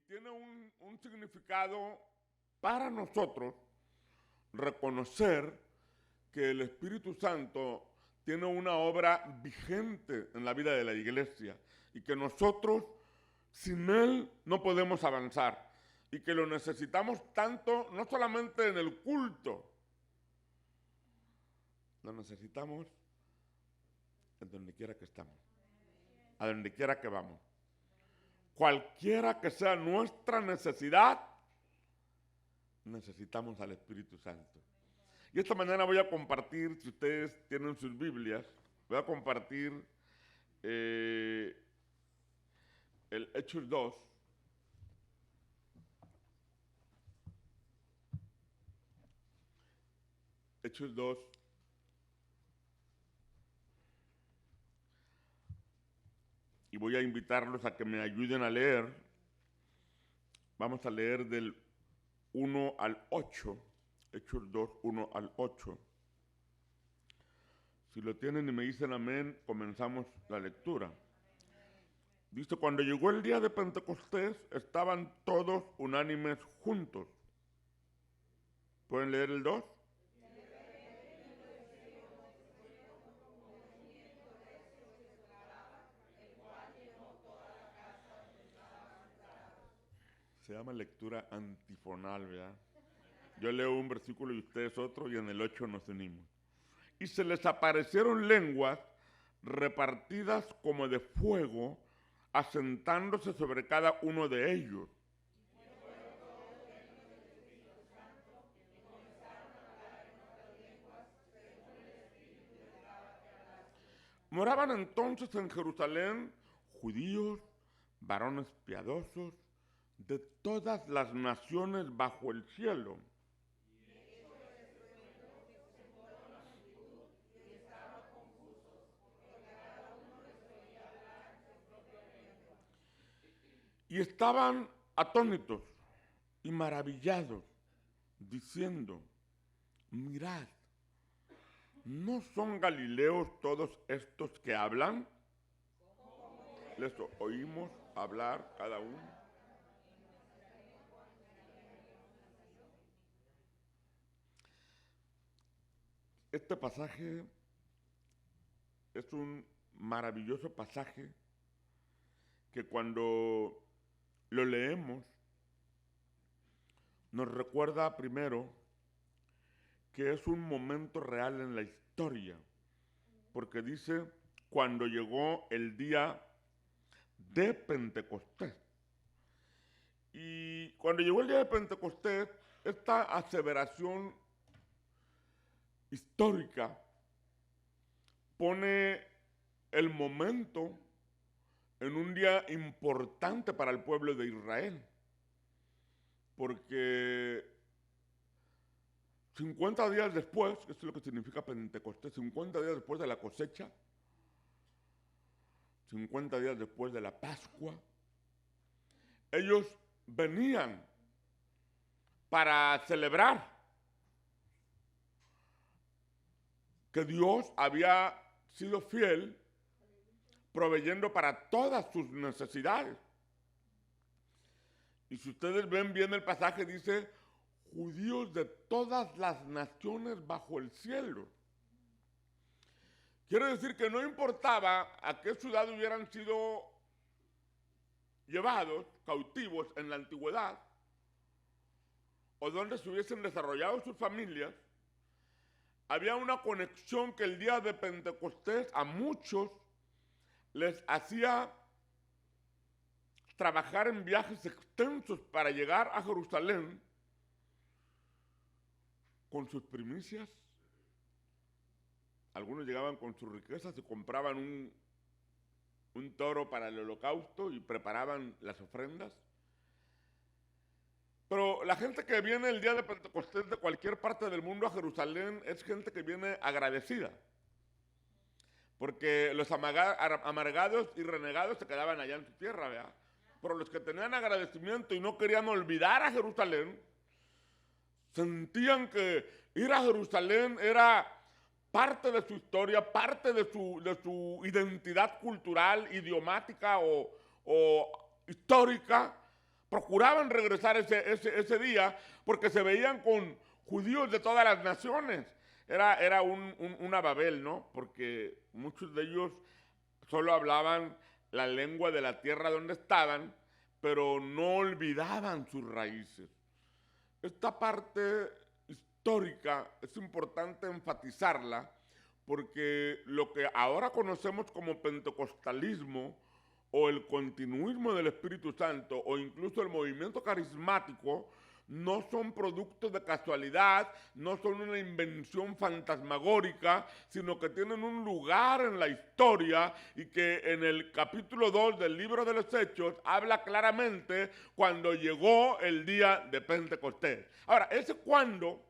tiene un significado para nosotros reconocer que el Espíritu Santo tiene una obra vigente en la vida de la iglesia y que nosotros sin Él no podemos avanzar y que lo necesitamos tanto, no solamente en el culto, lo necesitamos en donde quiera que estamos, a donde quiera que vamos. Cualquiera que sea nuestra necesidad, necesitamos al Espíritu Santo. Y esta mañana voy a compartir, si ustedes tienen sus Biblias, voy a compartir el Hechos 2. Hechos 2. Y voy a invitarlos a que me ayuden a leer. Vamos a leer del 1 al 8. Hechos 2, 1 al 8. Si lo tienen y me dicen amén, comenzamos la lectura. Dice, cuando llegó el día de Pentecostés, estaban todos unánimes juntos. ¿Pueden leer el 2? Se llama lectura antifonal, ¿verdad? Yo leo un versículo y ustedes otro, y en el 8 nos unimos. Y se les aparecieron lenguas repartidas como de fuego, asentándose sobre cada uno de ellos. Moraban entonces en Jerusalén judíos, varones piadosos, de todas las naciones bajo el cielo. Y estaban atónitos y maravillados, diciendo, mirad, ¿no son galileos todos estos que hablan? Les oímos hablar cada uno. Este pasaje es un maravilloso pasaje que cuando lo leemos nos recuerda primero que es un momento real en la historia, porque dice cuando llegó el día de Pentecostés. Y cuando llegó el día de Pentecostés, esta aseveración histórica pone el momento en un día importante para el pueblo de Israel, porque 50 días después, que es lo que significa Pentecostés, 50 días después de la cosecha, 50 días después de la Pascua, ellos venían para celebrar que Dios había sido fiel proveyendo para todas sus necesidades. Y si ustedes ven bien el pasaje, dice, judíos de todas las naciones bajo el cielo. Quiere decir que no importaba a qué ciudad hubieran sido llevados, cautivos en la antigüedad, o donde se hubiesen desarrollado sus familias, había una conexión que el día de Pentecostés a muchos les hacía trabajar en viajes extensos para llegar a Jerusalén con sus primicias. Algunos llegaban con sus riquezas y compraban un toro para el holocausto y preparaban las ofrendas. Pero la gente que viene el día de Pentecostés de cualquier parte del mundo a Jerusalén es gente que viene agradecida. Porque los amargados y renegados se quedaban allá en su tierra, ¿verdad? Pero los que tenían agradecimiento y no querían olvidar a Jerusalén, sentían que ir a Jerusalén era parte de su historia, parte de su identidad cultural, idiomática o histórica, procuraban regresar ese día porque se veían con judíos de todas las naciones. Era una Babel, ¿no? Porque muchos de ellos solo hablaban la lengua de la tierra donde estaban, pero no olvidaban sus raíces. Esta parte histórica es importante enfatizarla porque lo que ahora conocemos como pentecostalismo o el continuismo del Espíritu Santo o incluso el movimiento carismático no son productos de casualidad, no son una invención fantasmagórica, sino que tienen un lugar en la historia y que en el capítulo 2 del libro de los Hechos habla claramente cuando llegó el día de Pentecostés. Ahora, ese cuando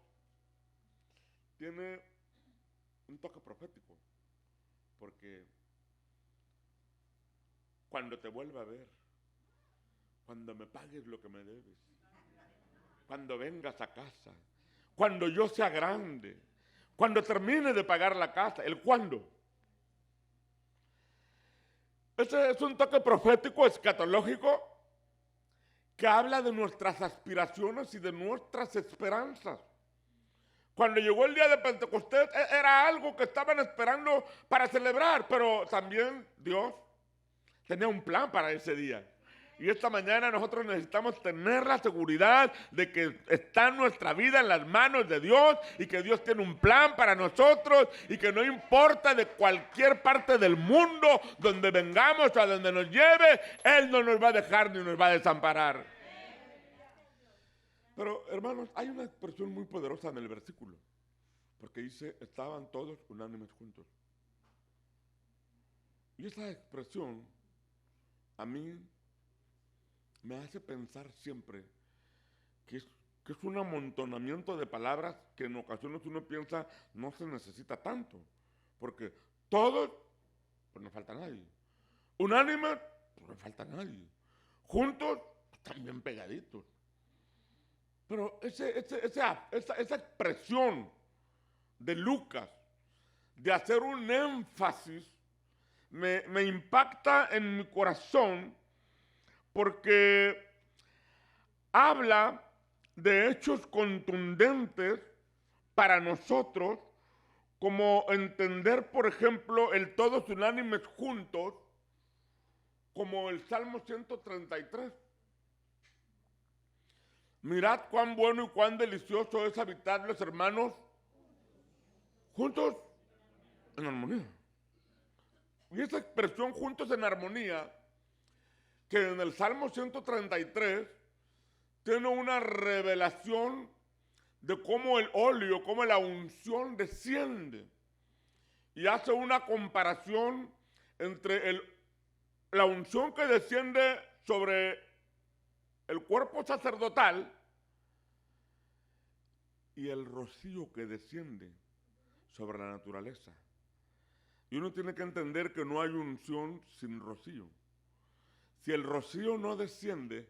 tiene un toque profético, porque cuando te vuelva a ver, cuando me pagues lo que me debes, cuando vengas a casa, cuando yo sea grande, cuando termine de pagar la casa, el cuándo. Ese es un toque profético, escatológico, que habla de nuestras aspiraciones y de nuestras esperanzas. Cuando llegó el día de Pentecostés era algo que estaban esperando para celebrar, pero también Dios tenía un plan para ese día. Y esta mañana nosotros necesitamos tener la seguridad de que está nuestra vida en las manos de Dios y que Dios tiene un plan para nosotros y que no importa de cualquier parte del mundo donde vengamos o a donde nos lleve, Él no nos va a dejar ni nos va a desamparar. Pero hermanos, hay una expresión muy poderosa en el versículo, porque dice, estaban todos unánimes juntos. Y esa expresión a mí me hace pensar siempre que es un amontonamiento de palabras que en ocasiones uno piensa no se necesita tanto. Porque todos, pues no falta nadie. Unánimes, pues no falta nadie. Juntos, pues también pegaditos. Pero esa expresión de Lucas de hacer un énfasis me impacta en mi corazón porque habla de hechos contundentes para nosotros, como entender, por ejemplo, el todos unánimes juntos, como el Salmo 133. Mirad cuán bueno y cuán delicioso es habitar los hermanos juntos en armonía. Y esa expresión juntos en armonía, que en el Salmo 133 tiene una revelación de cómo el óleo, cómo la unción desciende. Y hace una comparación entre la unción que desciende sobre el cuerpo sacerdotal y el rocío que desciende sobre la naturaleza. Y uno tiene que entender que no hay unción sin rocío. Si el rocío no desciende,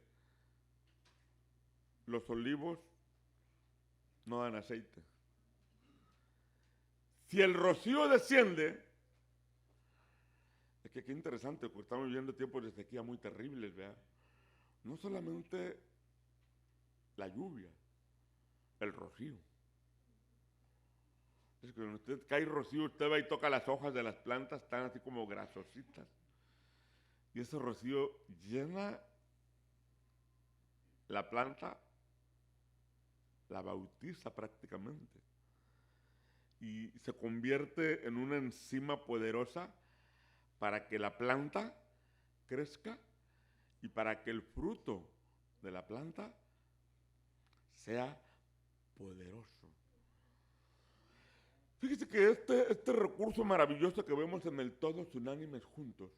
los olivos no dan aceite. Si el rocío desciende, es que qué interesante, porque estamos viviendo tiempos de sequía muy terribles, ¿verdad? No solamente la lluvia, el rocío. Es que cuando usted cae rocío, usted va y toca las hojas de las plantas, están así como grasositas. Y ese rocío llena la planta, la bautiza prácticamente. Y se convierte en una enzima poderosa para que la planta crezca y para que el fruto de la planta sea poderoso. Fíjese que este recurso maravilloso que vemos en el todos unánimes juntos,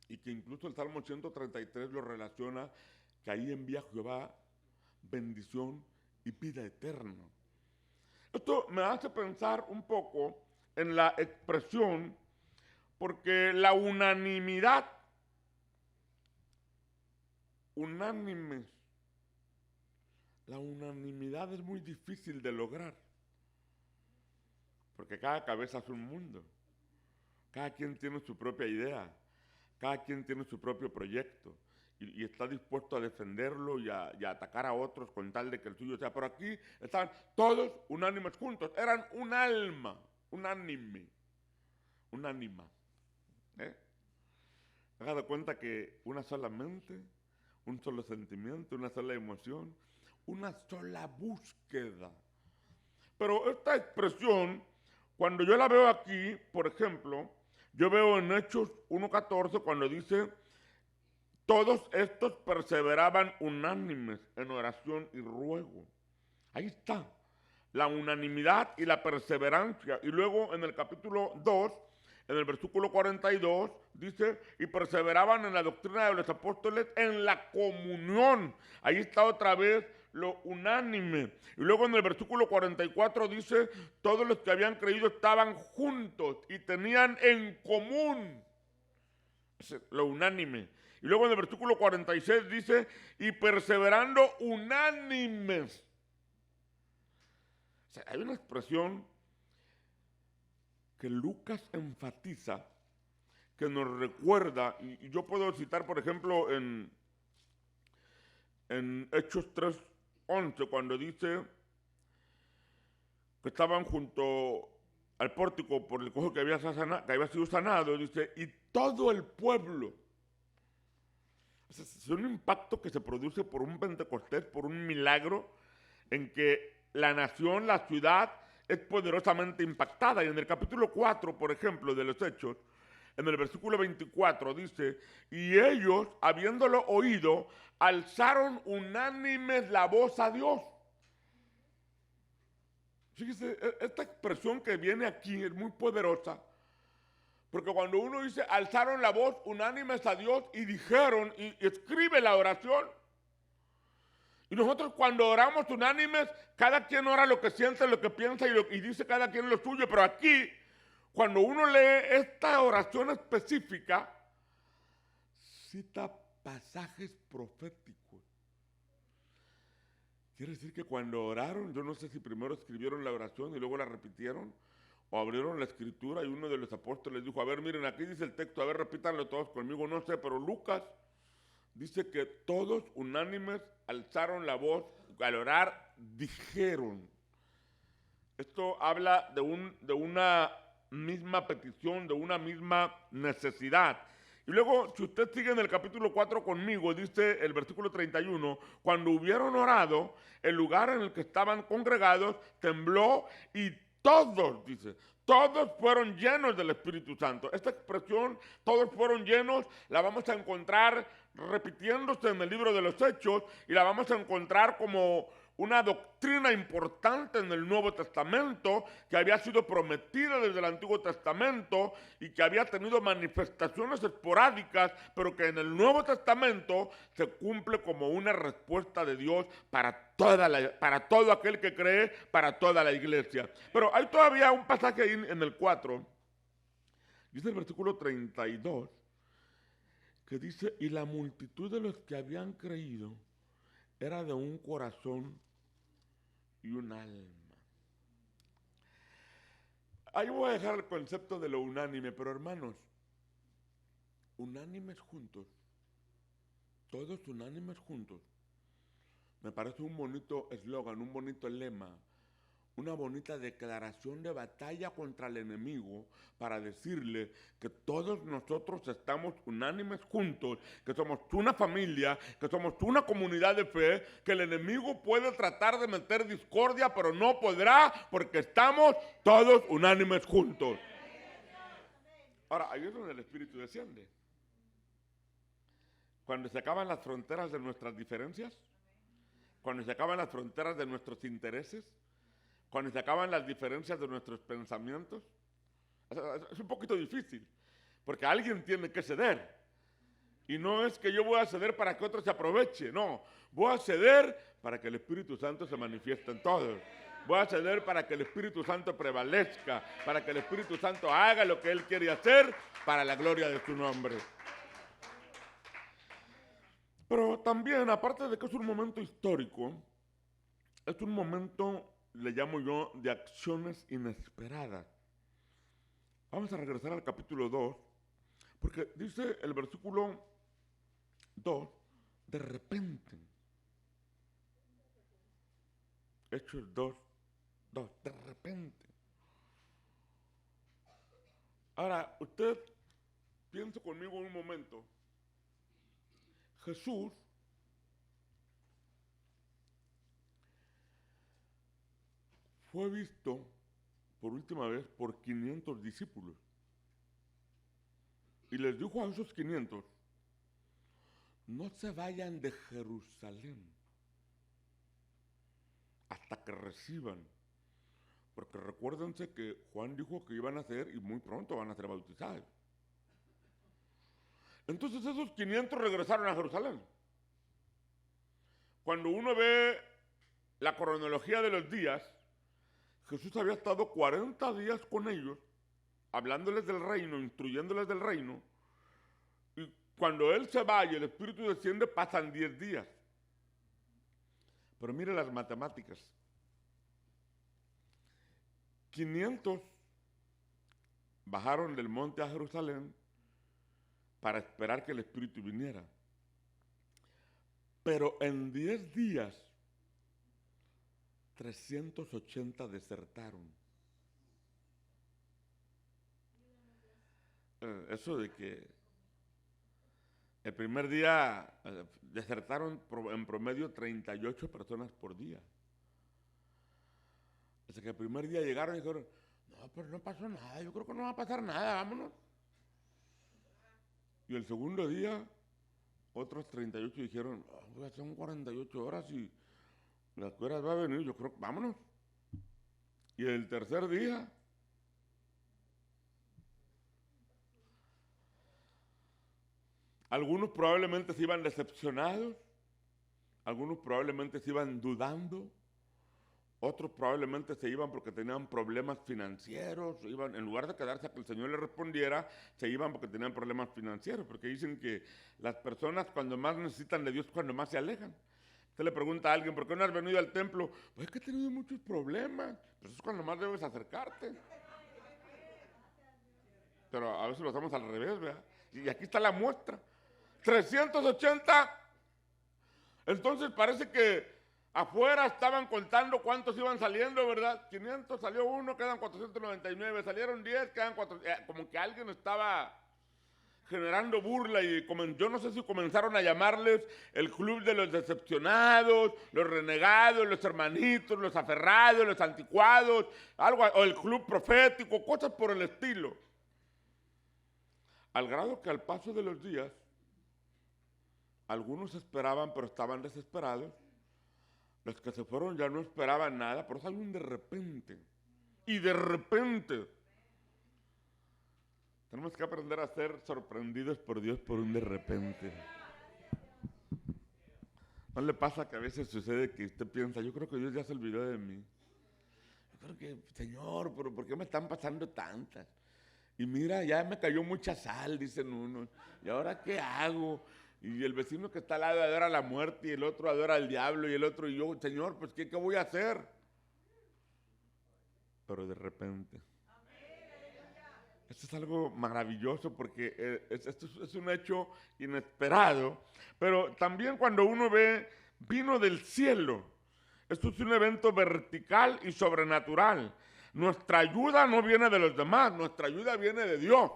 y que incluso el Salmo 133 lo relaciona, que ahí envía Jehová bendición y vida eterna. Esto me hace pensar un poco en la expresión, porque la unanimidad, unánimes, la unanimidad es muy difícil de lograr, porque cada cabeza es un mundo, cada quien tiene su propia idea, cada quien tiene su propio proyecto, y está dispuesto a defenderlo y a atacar a otros con tal de que el suyo sea. Pero aquí estaban todos unánimes juntos, eran un alma, unánime, un ánima. Haga de cuenta que una sola mente, un solo sentimiento, una sola emoción, una sola búsqueda. Pero esta expresión, cuando yo la veo aquí, por ejemplo, yo veo en Hechos 1:14 cuando dice: todos estos perseveraban unánimes en oración y ruego. Ahí está, la unanimidad y la perseverancia. Y luego en el capítulo 2, en el versículo 42, dice: y perseveraban en la doctrina de los apóstoles, en la comunión. Ahí está otra vez lo unánime. Y luego en el versículo 44 dice: todos los que habían creído estaban juntos y tenían en común. Lo unánime. Y luego en el versículo 46 dice: y perseverando unánimes. O sea, hay una expresión que Lucas enfatiza, que nos recuerda, y yo puedo citar, por ejemplo, en Hechos 3:11, cuando dice que estaban junto al pórtico por el cojo que había sido sanado, dice: y todo el pueblo. Es un impacto que se produce por un Pentecostés, por un milagro, en que la nación, la ciudad, es poderosamente impactada. Y en el capítulo 4, por ejemplo, de los Hechos, en el versículo 24 dice: y ellos, habiéndolo oído, alzaron unánimes la voz a Dios. Fíjese, esta expresión que viene aquí es muy poderosa, porque cuando uno dice alzaron la voz unánimes a Dios y dijeron, y escribe la oración. Y nosotros cuando oramos unánimes, cada quien ora lo que siente, lo que piensa y dice cada quien lo suyo. Pero aquí, cuando uno lee esta oración específica, cita pasajes proféticos. Quiere decir que cuando oraron, yo no sé si primero escribieron la oración y luego la repitieron, o abrieron la escritura y uno de los apóstoles dijo: a ver, miren, aquí dice el texto, a ver, repítanlo todos conmigo, no sé, pero Lucas dice que todos unánimes alzaron la voz, al orar dijeron. Esto habla de una misma petición, de una misma necesidad. Y luego, si usted sigue en el capítulo 4 conmigo, dice el versículo 31, cuando hubieron orado, el lugar en el que estaban congregados tembló y todos, dice, todos fueron llenos del Espíritu Santo. Esta expresión, todos fueron llenos, la vamos a encontrar repitiéndose en el libro de los Hechos y la vamos a encontrar como una doctrina importante en el Nuevo Testamento que había sido prometida desde el Antiguo Testamento y que había tenido manifestaciones esporádicas, pero que en el Nuevo Testamento se cumple como una respuesta de Dios para todo aquel que cree, para toda la iglesia. Pero hay todavía un pasaje ahí en el 4, dice el versículo 32, que dice: y la multitud de los que habían creído era de un corazón y un alma. Ahí voy a dejar el concepto de lo unánime, pero hermanos, unánimes juntos, todos unánimes juntos, me parece un bonito eslogan, un bonito lema, una bonita declaración de batalla contra el enemigo para decirle que todos nosotros estamos unánimes juntos, que somos una familia, que somos una comunidad de fe, que el enemigo puede tratar de meter discordia, pero no podrá porque estamos todos unánimes juntos. Ahora, ahí es donde el Espíritu desciende. Cuando se acaban las fronteras de nuestras diferencias, cuando se acaban las fronteras de nuestros intereses, cuando se acaban las diferencias de nuestros pensamientos, es un poquito difícil, porque alguien tiene que ceder. Y no es que yo voy a ceder para que otro se aproveche, no. Voy a ceder para que el Espíritu Santo se manifieste en todos. Voy a ceder para que el Espíritu Santo prevalezca, para que el Espíritu Santo haga lo que Él quiere hacer para la gloria de su nombre. Pero también, aparte de que es un momento histórico, es un momento, le llamo yo, de acciones inesperadas. Vamos a regresar al capítulo 2, porque dice el versículo 2, de repente. Hechos 2, de repente. Ahora, usted piense conmigo un momento. Jesús fue visto por última vez por 500 discípulos. Y les dijo a esos 500, no se vayan de Jerusalén hasta que reciban. Porque recuérdense que Juan dijo que iban a ser, y muy pronto van a ser bautizados. Entonces esos 500 regresaron a Jerusalén. Cuando uno ve la cronología de los días, Jesús había estado 40 días con ellos, hablándoles del reino, instruyéndoles del reino, y cuando Él se va y el Espíritu desciende, pasan 10 días. Pero mire las matemáticas. 500 bajaron del monte a Jerusalén para esperar que el Espíritu viniera. Pero en 10 días, 380 desertaron. Eso de que el primer día desertaron en promedio 38 personas por día. Hasta que el primer día llegaron y dijeron, no, pero no pasó nada, yo creo que no va a pasar nada, vámonos. Y el segundo día, otros 38 dijeron, oh, son 48 horas y las horas va a venir, yo creo que vámonos. Y el tercer día, algunos probablemente se iban decepcionados, algunos probablemente se iban dudando, otros probablemente se iban porque tenían problemas financieros, iban, en lugar de quedarse a que el Señor les respondiera, se iban porque tenían problemas financieros, porque dicen que las personas cuando más necesitan de Dios, cuando más se alejan. Usted le pregunta a alguien, ¿por qué no has venido al templo? Pues es que he tenido muchos problemas, pues es cuando más debes acercarte. Pero a veces lo hacemos al revés, ¿verdad? Y aquí está la muestra. 380. Entonces parece que afuera estaban contando cuántos iban saliendo, ¿verdad? 500, salió uno, quedan 499, salieron 10, quedan 4, como que alguien estaba generando burla y yo no sé si comenzaron a llamarles el club de los decepcionados, los renegados, los hermanitos, los aferrados, los anticuados, algo, o el club profético, cosas por el estilo. Al grado que al paso de los días, algunos esperaban pero estaban desesperados. Los que se fueron ya no esperaban nada, por eso hay un de repente. Y de repente. Tenemos que aprender a ser sorprendidos por Dios por un de repente. ¿No le pasa que a veces sucede que usted piensa, yo creo que Dios ya se olvidó de mí? Yo creo que, Señor, pero ¿por qué me están pasando tantas? Y mira, ya me cayó mucha sal, dicen unos. ¿Y ahora qué hago? Y el vecino que está al lado adora la muerte y el otro adora al diablo y el otro y yo, Señor, pues ¿qué voy a hacer? Pero de repente. Esto es algo maravilloso porque esto es un hecho inesperado. Pero también cuando uno ve, vino del cielo. Esto es un evento vertical y sobrenatural. Nuestra ayuda no viene de los demás, nuestra ayuda viene de Dios.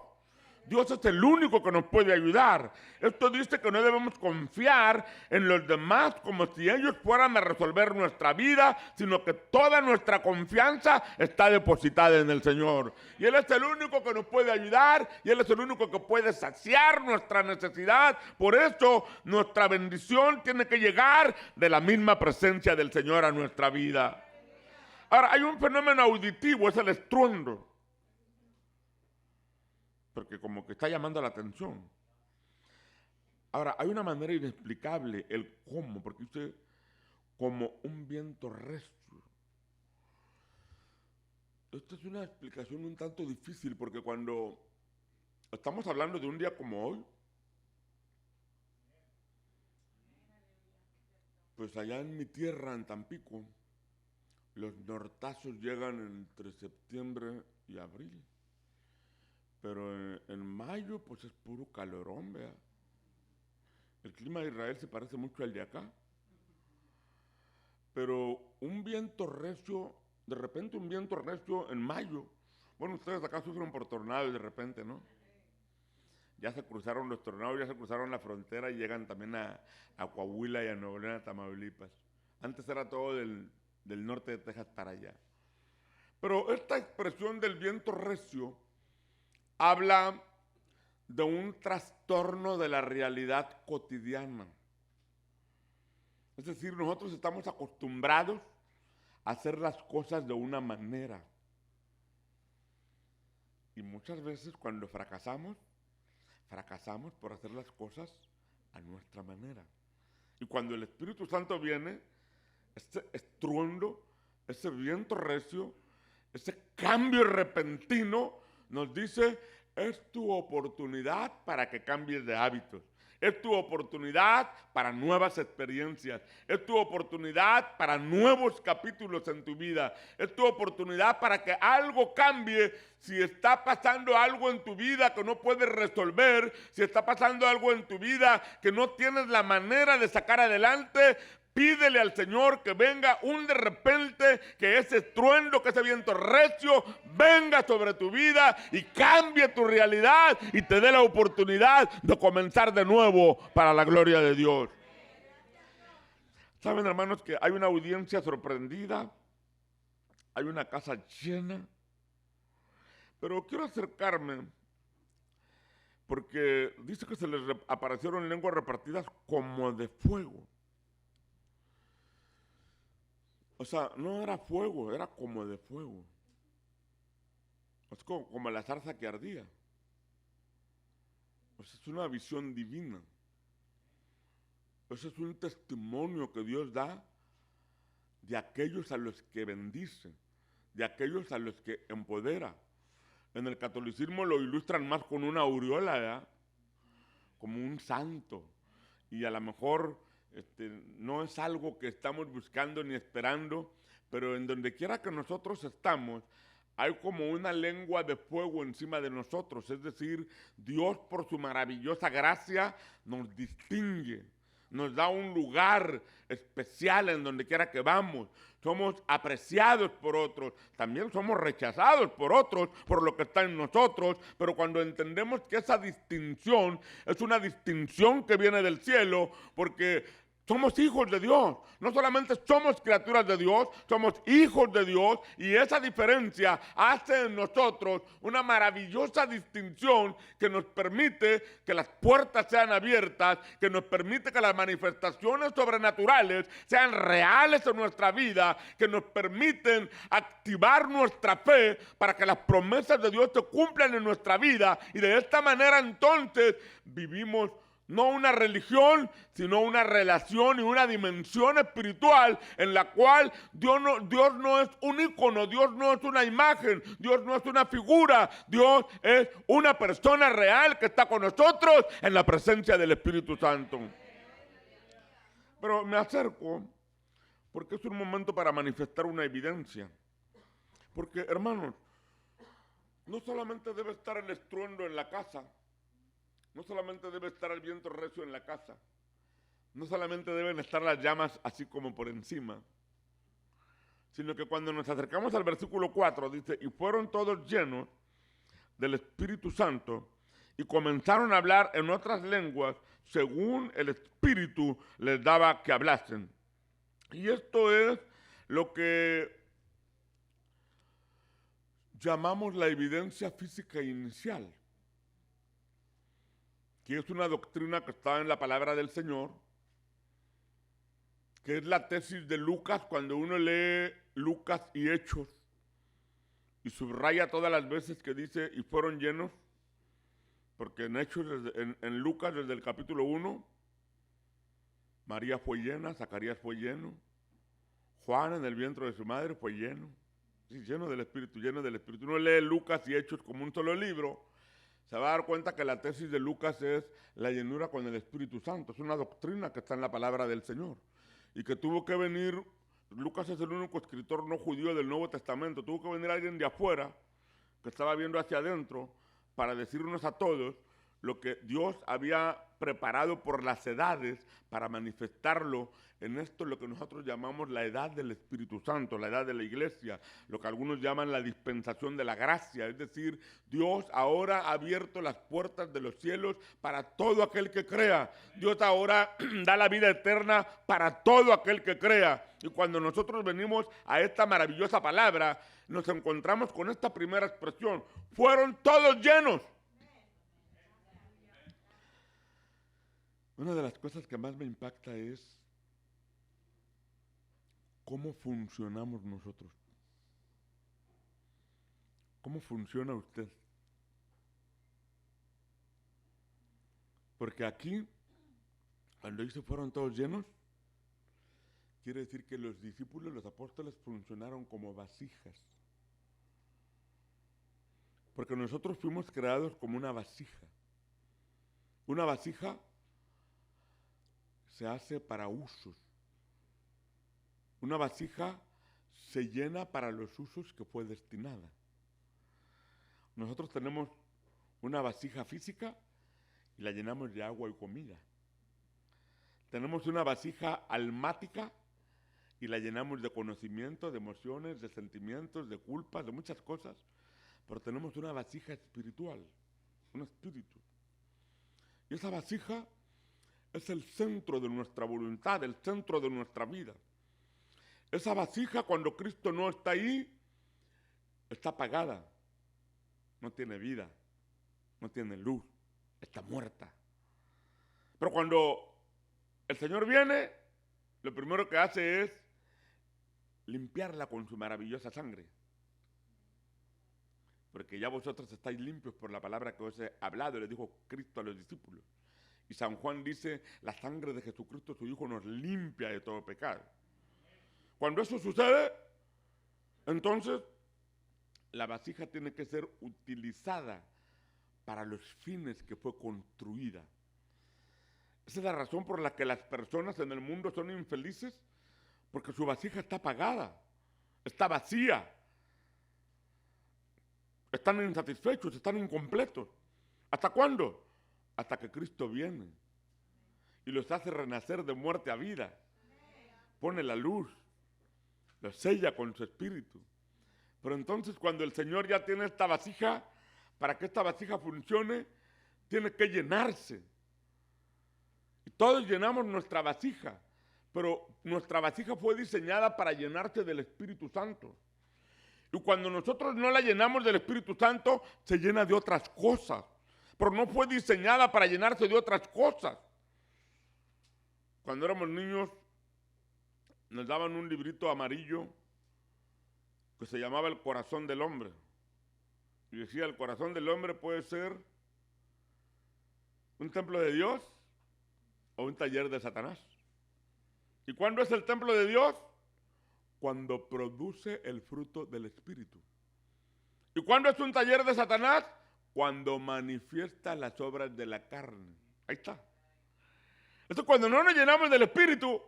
Dios es el único que nos puede ayudar. Esto dice que no debemos confiar en los demás como si ellos fueran a resolver nuestra vida, sino que toda nuestra confianza está depositada en el Señor. Y Él es el único que nos puede ayudar y Él es el único que puede saciar nuestra necesidad. Por eso nuestra bendición tiene que llegar de la misma presencia del Señor a nuestra vida. Ahora, hay un fenómeno auditivo, es el estruendo. Porque como que está llamando la atención. Ahora, hay una manera inexplicable, el cómo, porque usted, como un viento recio. Esta es una explicación un tanto difícil, porque cuando estamos hablando de un día como hoy, pues allá en mi tierra, en Tampico, los nortazos llegan entre septiembre y abril. Pero en mayo, pues es puro calorón, ¿vea? El clima de Israel se parece mucho al de acá. Pero un viento recio, de repente un viento recio en mayo. Bueno, ustedes acá sufren por tornados de repente, ¿no? Ya se cruzaron los tornados, ya se cruzaron la frontera y llegan también a Coahuila y a Nuevo León, a Tamaulipas. Antes era todo del norte de Texas para allá. Pero esta expresión del viento recio habla de un trastorno de la realidad cotidiana. Es decir, nosotros estamos acostumbrados a hacer las cosas de una manera. Y muchas veces cuando fracasamos por hacer las cosas a nuestra manera. Y cuando el Espíritu Santo viene, ese estruendo, ese viento recio, ese cambio repentino, nos dice, es tu oportunidad para que cambies de hábitos. Es tu oportunidad para nuevas experiencias. Es tu oportunidad para nuevos capítulos en tu vida. Es tu oportunidad para que algo cambie. Si está pasando algo en tu vida que no puedes resolver, si está pasando algo en tu vida que no tienes la manera de sacar adelante, pídele al Señor que venga un de repente, que ese estruendo, que ese viento recio venga sobre tu vida y cambie tu realidad y te dé la oportunidad de comenzar de nuevo para la gloria de Dios. Saben, hermanos, que hay una audiencia sorprendida, hay una casa llena, pero quiero acercarme porque dice que se les aparecieron lenguas repartidas como de fuego. O sea, no era fuego, era como de fuego. Es como la zarza que ardía. O sea, es una visión divina. Ese es un testimonio que Dios da de aquellos a los que bendice, de aquellos a los que empodera. En el catolicismo lo ilustran más con una aureola, ¿verdad? Como un santo. Y a lo mejor no es algo que estamos buscando ni esperando, pero en donde quiera que nosotros estamos, hay como una lengua de fuego encima de nosotros. Es decir, Dios por su maravillosa gracia nos distingue, nos da un lugar especial en donde quiera que vamos. Somos apreciados por otros, también somos rechazados por otros, por lo que está en nosotros, pero cuando entendemos que esa distinción es una distinción que viene del cielo, porque somos hijos de Dios, no solamente somos criaturas de Dios, somos hijos de Dios, y esa diferencia hace en nosotros una maravillosa distinción que nos permite que las puertas sean abiertas, que nos permite que las manifestaciones sobrenaturales sean reales en nuestra vida, que nos permiten activar nuestra fe para que las promesas de Dios se cumplan en nuestra vida, y de esta manera entonces vivimos no una religión, sino una relación y una dimensión espiritual en la cual Dios no es un ícono, Dios no es una imagen, Dios no es una figura, Dios es una persona real que está con nosotros en la presencia del Espíritu Santo. Pero me acerco porque es un momento para manifestar una evidencia. Porque, hermanos, no solamente debe estar el estruendo en la casa, no solamente debe estar el viento recio en la casa, no solamente deben estar las llamas así como por encima, sino que cuando nos acercamos al versículo 4 dice, y fueron todos llenos del Espíritu Santo y comenzaron a hablar en otras lenguas según el Espíritu les daba que hablasen. Y esto es lo que llamamos la evidencia física inicial, que es una doctrina que está en la palabra del Señor, que es la tesis de Lucas cuando uno lee Lucas y Hechos y subraya todas las veces que dice y fueron llenos, porque en Hechos, en Lucas desde el capítulo 1, María fue llena, Zacarías fue lleno, Juan en el vientre de su madre fue lleno, sí, lleno del Espíritu, lleno del Espíritu. Uno lee Lucas y Hechos como un solo libro, se va a dar cuenta que la tesis de Lucas es la llenura con el Espíritu Santo. Es una doctrina que está en la palabra del Señor. Y que tuvo que venir, Lucas es el único escritor no judío del Nuevo Testamento, tuvo que venir alguien de afuera, que estaba viendo hacia adentro, para decirnos a todos lo que Dios había preparado por las edades para manifestarlo en esto, lo que nosotros llamamos la edad del Espíritu Santo, la edad de la iglesia, lo que algunos llaman la dispensación de la gracia. Es decir, Dios ahora ha abierto las puertas de los cielos para todo aquel que crea. Dios ahora da la vida eterna para todo aquel que crea. Y cuando nosotros venimos a esta maravillosa palabra, nos encontramos con esta primera expresión: fueron todos llenos. Una de las cosas que más me impacta es cómo funcionamos nosotros. ¿Cómo funciona usted? Porque aquí, cuando dice fueron todos llenos, quiere decir que los discípulos, los apóstoles, funcionaron como vasijas. Porque nosotros fuimos creados como una vasija. Una vasija se hace para usos. Una vasija se llena para los usos que fue destinada. Nosotros tenemos una vasija física y la llenamos de agua y comida. Tenemos una vasija almática y la llenamos de conocimiento, de emociones, de sentimientos, de culpas, de muchas cosas. Pero tenemos una vasija espiritual, un espíritu. Y esa vasija es el centro de nuestra voluntad, el centro de nuestra vida. Esa vasija, cuando Cristo no está ahí, está apagada, no tiene vida, no tiene luz, está muerta. Pero cuando el Señor viene, lo primero que hace es limpiarla con su maravillosa sangre. Porque ya vosotros estáis limpios por la palabra que os he hablado, le dijo Cristo a los discípulos. Y San Juan dice, la sangre de Jesucristo, su Hijo, nos limpia de todo pecado. Cuando eso sucede, entonces la vasija tiene que ser utilizada para los fines que fue construida. Esa es la razón por la que las personas en el mundo son infelices, porque su vasija está apagada, está vacía, están insatisfechos, están incompletos. ¿Hasta cuándo? Hasta que Cristo viene y los hace renacer de muerte a vida. Pone la luz, los sella con su espíritu. Pero entonces cuando el Señor ya tiene esta vasija, para que esta vasija funcione, tiene que llenarse. Y todos llenamos nuestra vasija, pero nuestra vasija fue diseñada para llenarse del Espíritu Santo. Y cuando nosotros no la llenamos del Espíritu Santo, se llena de otras cosas. Pero no fue diseñada para llenarse de otras cosas. Cuando éramos niños, nos daban un librito amarillo que se llamaba El corazón del hombre. Y decía, el corazón del hombre puede ser un templo de Dios o un taller de Satanás. ¿Y cuándo es el templo de Dios? Cuando produce el fruto del Espíritu. ¿Y cuándo es un taller de Satanás? Cuando manifiesta las obras de la carne. Ahí está. Esto cuando no nos llenamos del Espíritu,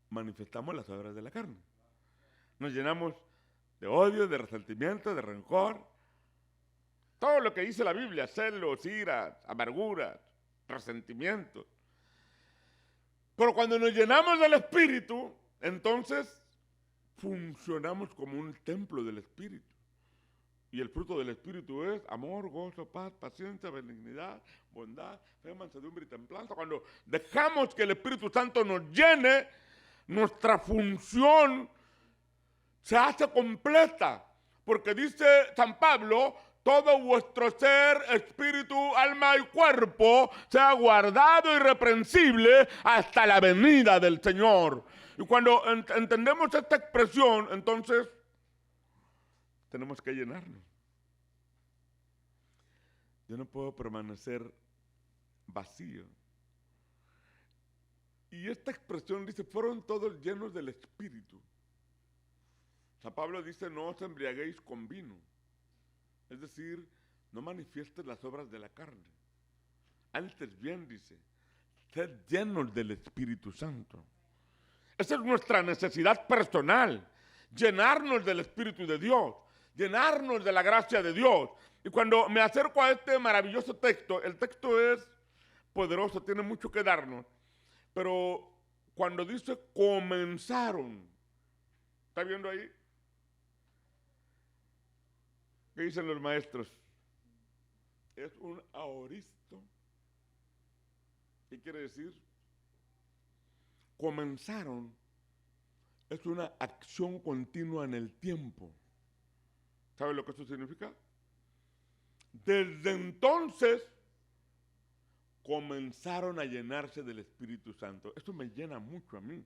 manifestamos las obras de la carne. Nos llenamos de odio, de resentimiento, de rencor. Todo lo que dice la Biblia, celos, iras, amarguras, resentimientos. Pero cuando nos llenamos del Espíritu, entonces funcionamos como un templo del Espíritu. Y el fruto del Espíritu es amor, gozo, paz, paciencia, benignidad, bondad, fe, mansedumbre y templanza. Cuando dejamos que el Espíritu Santo nos llene, nuestra función se hace completa. Porque dice San Pablo, todo vuestro ser, espíritu, alma y cuerpo sea guardado irreprensible hasta la venida del Señor. Y cuando entendemos esta expresión, entonces tenemos que llenarnos. Yo no puedo permanecer vacío. Y esta expresión dice, fueron todos llenos del Espíritu. San Pablo dice, no os embriaguéis con vino. Es decir, no manifiestes las obras de la carne. Antes bien, dice, sed llenos del Espíritu Santo. Esa es nuestra necesidad personal, llenarnos del Espíritu de Dios. llenarnos de la gracia de Dios. Y cuando me acerco a este maravilloso texto, el texto es poderoso, tiene mucho que darnos, pero cuando dice comenzaron, ¿está viendo ahí? ¿Qué dicen los maestros? Es un aoristo. ¿Qué quiere decir? Comenzaron. Es una acción continua en el tiempo. ¿Sabe lo que eso significa? Desde entonces comenzaron a llenarse del Espíritu Santo. Eso me llena mucho a mí.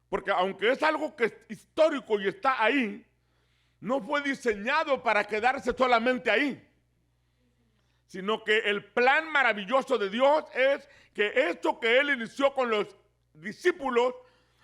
Porque aunque es algo que es histórico y está ahí, no fue diseñado para quedarse solamente ahí, sino que el plan maravilloso de Dios es que esto que Él inició con los discípulos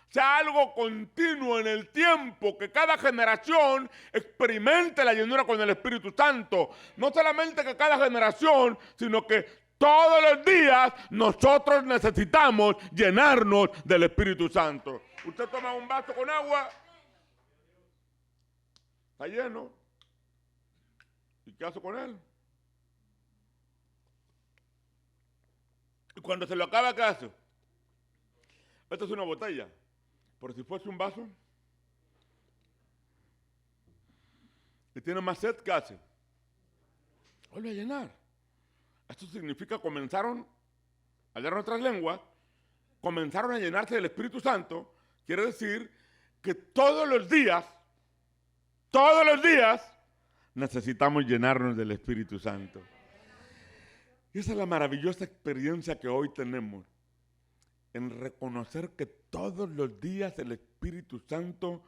sea algo continuo en el tiempo, que cada generación experimente la llenura con el Espíritu Santo. No solamente que cada generación, sino que todos los días nosotros necesitamos llenarnos del Espíritu Santo. Usted toma un vaso con agua, está lleno, ¿y qué hace con él? Y cuando se lo acaba, ¿qué hace? Esta es una botella, pero si fuese un vaso y tiene más sed, ¿qué hace? Vuelve a llenar. Esto significa comenzaron, a hablar en otras lenguas, comenzaron a llenarse del Espíritu Santo. Quiere decir que todos los días, necesitamos llenarnos del Espíritu Santo. Y esa es la maravillosa experiencia que hoy tenemos, en reconocer que todos los días el Espíritu Santo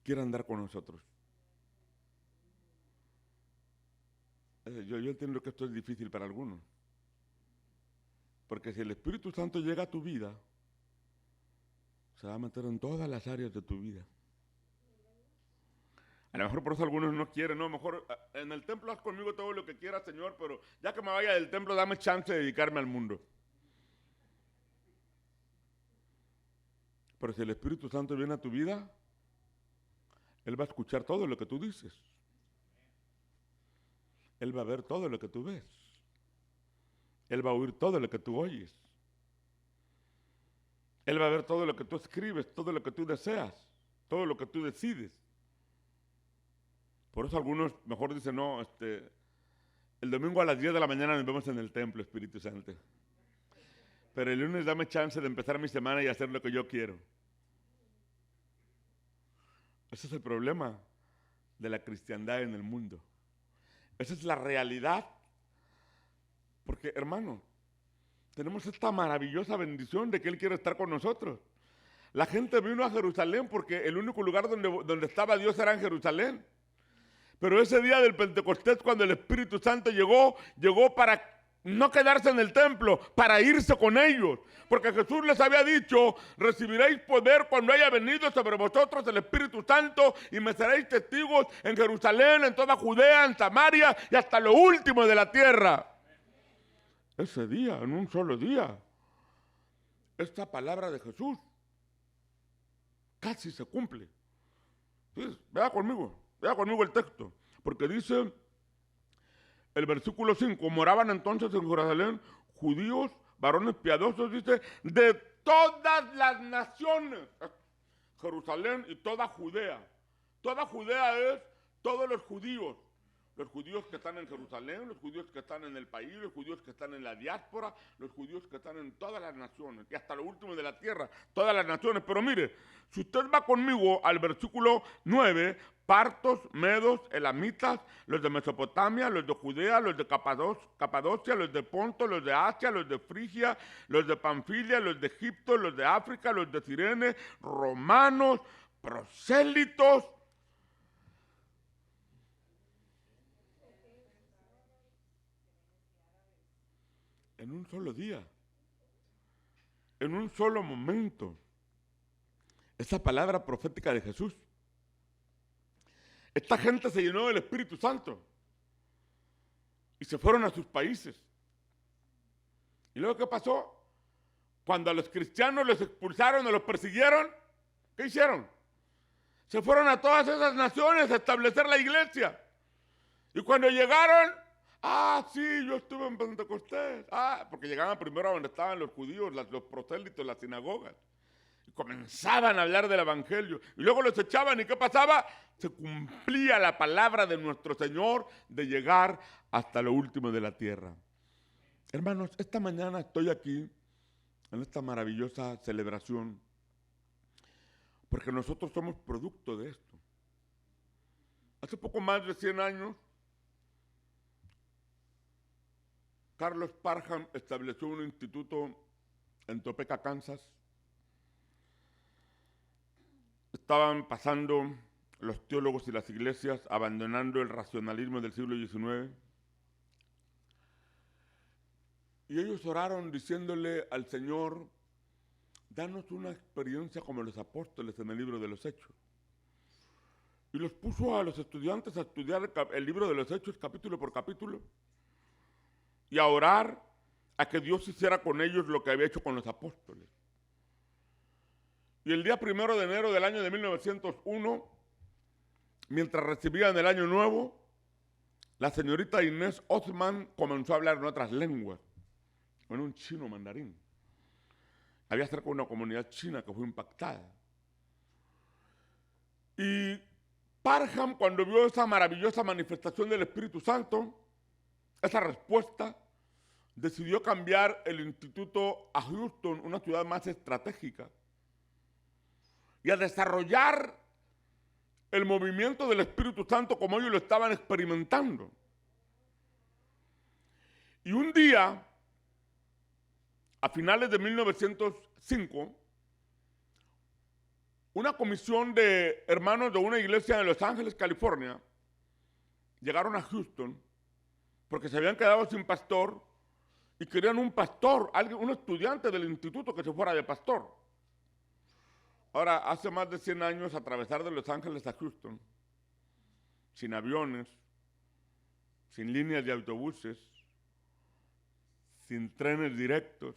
quiere andar con nosotros. Yo entiendo que esto es difícil para algunos, porque si el Espíritu Santo llega a tu vida, se va a meter en todas las áreas de tu vida. A lo mejor por eso algunos no quieren, no, mejor en el templo haz conmigo todo lo que quieras, Señor, pero ya que me vaya del templo, dame chance de dedicarme al mundo. Pero si el Espíritu Santo viene a tu vida, Él va a escuchar todo lo que tú dices. Él va a ver todo lo que tú ves. Él va a oír todo lo que tú oyes. Él va a ver todo lo que tú escribes, todo lo que tú deseas, todo lo que tú decides. Por eso algunos mejor dicen, no, el domingo a las 10 de la mañana nos vemos en el templo, Espíritu Santo. Pero el lunes dame chance de empezar mi semana y hacer lo que yo quiero. Ese es el problema de la cristiandad en el mundo. Esa es la realidad. Porque, hermano, tenemos esta maravillosa bendición de que Él quiere estar con nosotros. La gente vino a Jerusalén porque el único lugar donde estaba Dios era en Jerusalén. Pero ese día del Pentecostés, cuando el Espíritu Santo llegó para no quedarse en el templo, para irse con ellos. Porque Jesús les había dicho, recibiréis poder cuando haya venido sobre vosotros el Espíritu Santo y me seréis testigos en Jerusalén, en toda Judea, en Samaria y hasta lo último de la tierra. Ese día, en un solo día, esta palabra de Jesús casi se cumple. Entonces, vea conmigo el texto, porque dice el versículo 5, moraban entonces en Jerusalén judíos, varones piadosos, dice, de todas las naciones. Jerusalén y toda Judea. Toda Judea es todos los judíos que están en Jerusalén, los judíos que están en el país, los judíos que están en la diáspora, los judíos que están en todas las naciones, y hasta lo último de la tierra, todas las naciones. Pero mire, si usted va conmigo al versículo 9, partos, medos, elamitas, los de Mesopotamia, los de Judea, los de Capadocia, los de Ponto, los de Asia, los de Frigia, los de Panfilia, los de Egipto, los de África, los de Cirene, romanos, prosélitos. En un solo día, en un solo momento, esa palabra profética de Jesús. Esta gente se llenó del Espíritu Santo y se fueron a sus países. ¿Y luego qué pasó? Cuando a los cristianos los expulsaron o los persiguieron, ¿qué hicieron? se fueron a todas esas naciones a establecer la iglesia. Y cuando llegaron, sí, yo estuve en Pentecostés. Porque llegaban primero a donde estaban los judíos, los prosélitos, las sinagogas. Y comenzaban a hablar del evangelio. Y luego los echaban, ¿y qué pasaba? Se cumplía la palabra de nuestro Señor de llegar hasta lo último de la tierra. Hermanos, esta mañana estoy aquí, en esta maravillosa celebración, porque nosotros somos producto de esto. Hace poco más de 100 años, Carlos Parham estableció un instituto en Topeka, Kansas. Estaban pasando los teólogos y las iglesias abandonando el racionalismo del siglo XIX. Y ellos oraron diciéndole al Señor, danos una experiencia como los apóstoles en el libro de los Hechos. Y los puso a los estudiantes a estudiar el libro de los Hechos capítulo por capítulo y a orar a que Dios hiciera con ellos lo que había hecho con los apóstoles. Y el día 1 de enero del año de 1901, mientras recibían el año nuevo, la señorita Inés Osman comenzó a hablar en otras lenguas, en un chino mandarín. Había cerca de una comunidad china que fue impactada. Y Parham, cuando vio esa maravillosa manifestación del Espíritu Santo, esa respuesta, decidió cambiar el instituto a Houston, una ciudad más estratégica, y a desarrollar el movimiento del Espíritu Santo como ellos lo estaban experimentando. Y un día, a finales de 1905, una comisión de hermanos de una iglesia en Los Ángeles, California, llegaron a Houston porque se habían quedado sin pastor y querían un pastor, un estudiante del instituto que se fuera de pastor. Ahora, hace más de 100 años, atravesar de Los Ángeles a Houston, sin aviones, sin líneas de autobuses, sin trenes directos.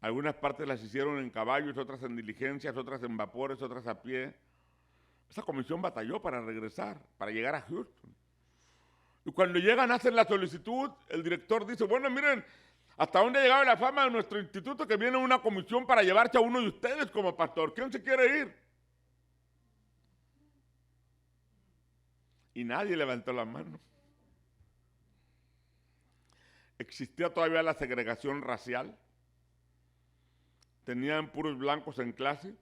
Algunas partes las hicieron en caballos, otras en diligencias, otras en vapores, otras a pie. Esa comisión batalló para regresar, para llegar a Houston. Y cuando llegan, hacen la solicitud, el director dice, bueno, miren, hasta dónde ha llegado la fama de nuestro instituto, que viene una comisión para llevarse a uno de ustedes como pastor. ¿Quién se quiere ir? Y nadie levantó la mano. Existía todavía la segregación racial. Tenían puros blancos en clase,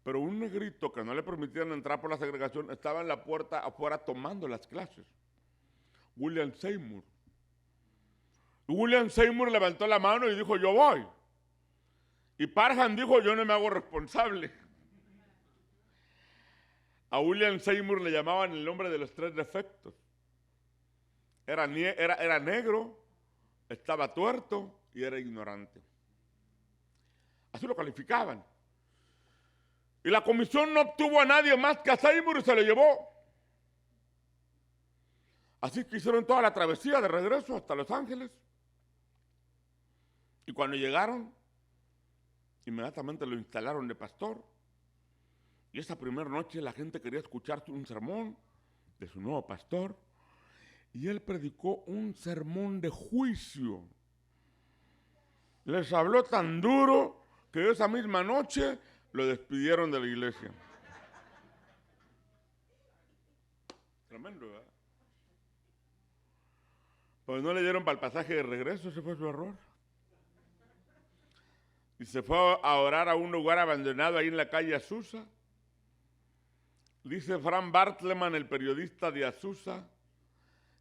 pero un negrito que no le permitían entrar por la segregación estaba en la puerta afuera tomando las clases. William Seymour. William Seymour levantó la mano y dijo, yo voy. Y Parham dijo, yo no me hago responsable. A William Seymour le llamaban el nombre de los 3 defectos. Era negro, estaba tuerto y era ignorante. Así lo calificaban. Y la comisión no obtuvo a nadie más que a Seymour y se lo llevó. Así que hicieron toda la travesía de regreso hasta Los Ángeles. Y cuando llegaron, inmediatamente lo instalaron de pastor. Y esa primera noche la gente quería escuchar un sermón de su nuevo pastor. Y él predicó un sermón de juicio. Les habló tan duro que esa misma noche lo despidieron de la iglesia. Tremendo, ¿verdad? Pues no le dieron para el pasaje de regreso, ese fue su error. Y se fue a orar a un lugar abandonado ahí en la calle Azusa. Dice Frank Bartleman, el periodista de Azusa,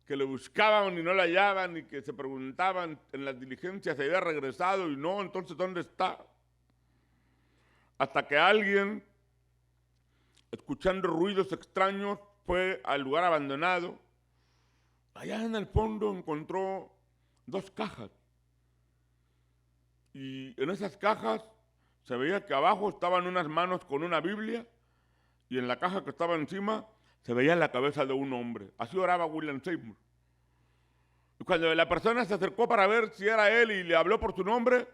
que lo buscaban y no lo hallaban y que se preguntaban en las diligencias si había regresado y no, entonces ¿dónde está? Hasta que alguien, escuchando ruidos extraños, fue al lugar abandonado. Allá en el fondo encontró 2 cajas. Y en esas cajas se veía que abajo estaban unas manos con una Biblia y en la caja que estaba encima se veía la cabeza de un hombre. Así oraba William Seymour. Y cuando la persona se acercó para ver si era él y le habló por su nombre,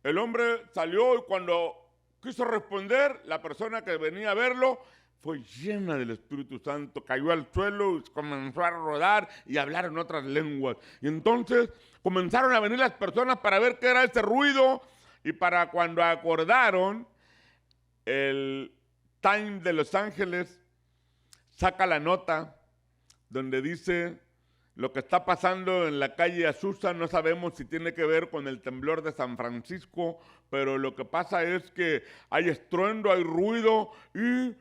el hombre salió y cuando quiso responder, la persona que venía a verlo fue llena del Espíritu Santo, cayó al suelo y comenzó a rodar y a hablar en otras lenguas. Y entonces comenzaron a venir las personas para ver qué era ese ruido, y para cuando acordaron, el Times de Los Ángeles saca la nota donde dice: lo que está pasando en la calle Azusa no sabemos si tiene que ver con el temblor de San Francisco, pero lo que pasa es que hay estruendo, hay ruido y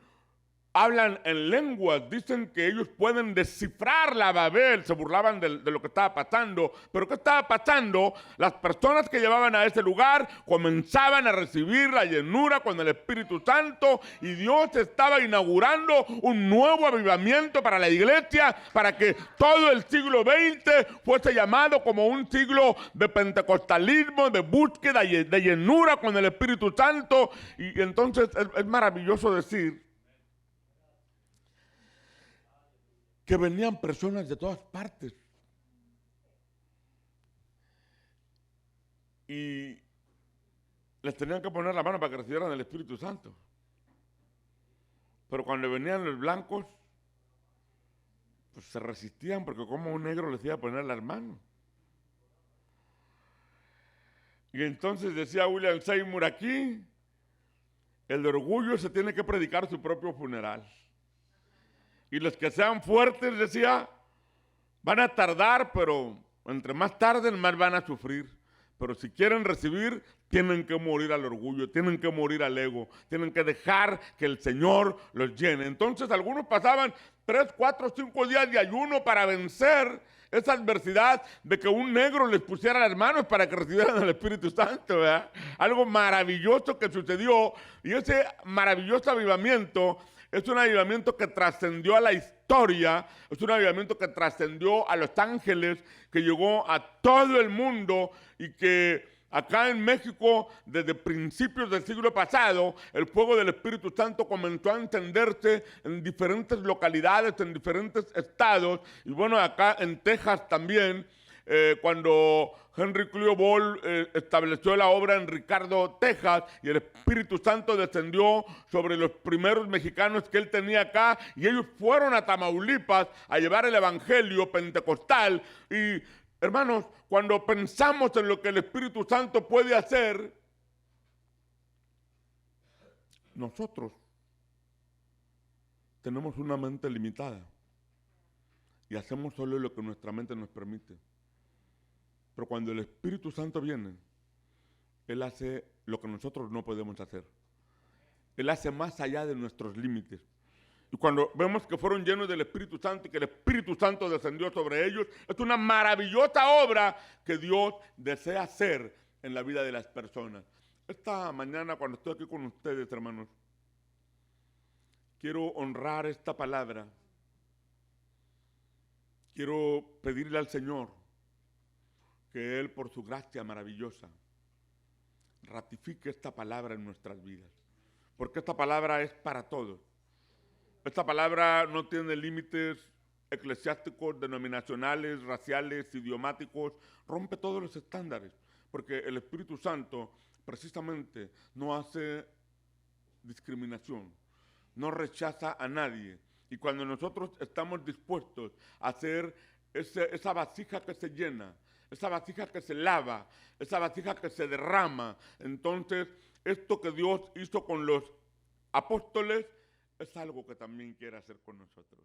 hablan en lenguas, dicen que ellos pueden descifrar la Babel, se burlaban de lo que estaba pasando. Pero ¿qué estaba pasando? Las personas que llevaban a ese lugar comenzaban a recibir la llenura con el Espíritu Santo, y Dios estaba inaugurando un nuevo avivamiento para la iglesia, para que todo el siglo XX fuese llamado como un siglo de pentecostalismo, de búsqueda de llenura con el Espíritu Santo. Y entonces es maravilloso decir que venían personas de todas partes y les tenían que poner la mano para que recibieran el Espíritu Santo. Pero cuando venían los blancos, pues se resistían, porque como un negro les iba a poner las manos. Y entonces decía William Seymour aquí: el orgullo se tiene que predicar su propio funeral. Y los que sean fuertes, decía, van a tardar, pero entre más tarden, más van a sufrir. Pero si quieren recibir, tienen que morir al orgullo, tienen que morir al ego, tienen que dejar que el Señor los llene. Entonces algunos pasaban 3, 4, 5 días de ayuno para vencer esa adversidad de que un negro les pusiera las manos para que recibieran el Espíritu Santo, ¿verdad? Algo maravilloso que sucedió, y ese maravilloso avivamiento es un avivamiento que trascendió a la historia, es un avivamiento que trascendió a Los Ángeles, que llegó a todo el mundo, y que acá en México, desde principios del siglo pasado, el fuego del Espíritu Santo comenzó a encenderse en diferentes localidades, en diferentes estados, y bueno, acá en Texas también, cuando Henry Cleobold estableció la obra en Ricardo, Texas, y el Espíritu Santo descendió sobre los primeros mexicanos que él tenía acá, y ellos fueron a Tamaulipas a llevar el evangelio pentecostal. Y hermanos, cuando pensamos en lo que el Espíritu Santo puede hacer, nosotros tenemos una mente limitada y hacemos solo lo que nuestra mente nos permite. Pero cuando el Espíritu Santo viene, Él hace lo que nosotros no podemos hacer. Él hace más allá de nuestros límites. Y cuando vemos que fueron llenos del Espíritu Santo y que el Espíritu Santo descendió sobre ellos, es una maravillosa obra que Dios desea hacer en la vida de las personas. Esta mañana, cuando estoy aquí con ustedes, hermanos, quiero honrar esta palabra. Quiero pedirle al Señor que Él, por su gracia maravillosa, ratifique esta palabra en nuestras vidas. Porque esta palabra es para todos. Esta palabra no tiene límites eclesiásticos, denominacionales, raciales, idiomáticos. Rompe todos los estándares. Porque el Espíritu Santo precisamente no hace discriminación. No rechaza a nadie. Y cuando nosotros estamos dispuestos a hacer esa vasija que se llena, esa vasija que se lava, esa vasija que se derrama, entonces esto que Dios hizo con los apóstoles es algo que también quiere hacer con nosotros.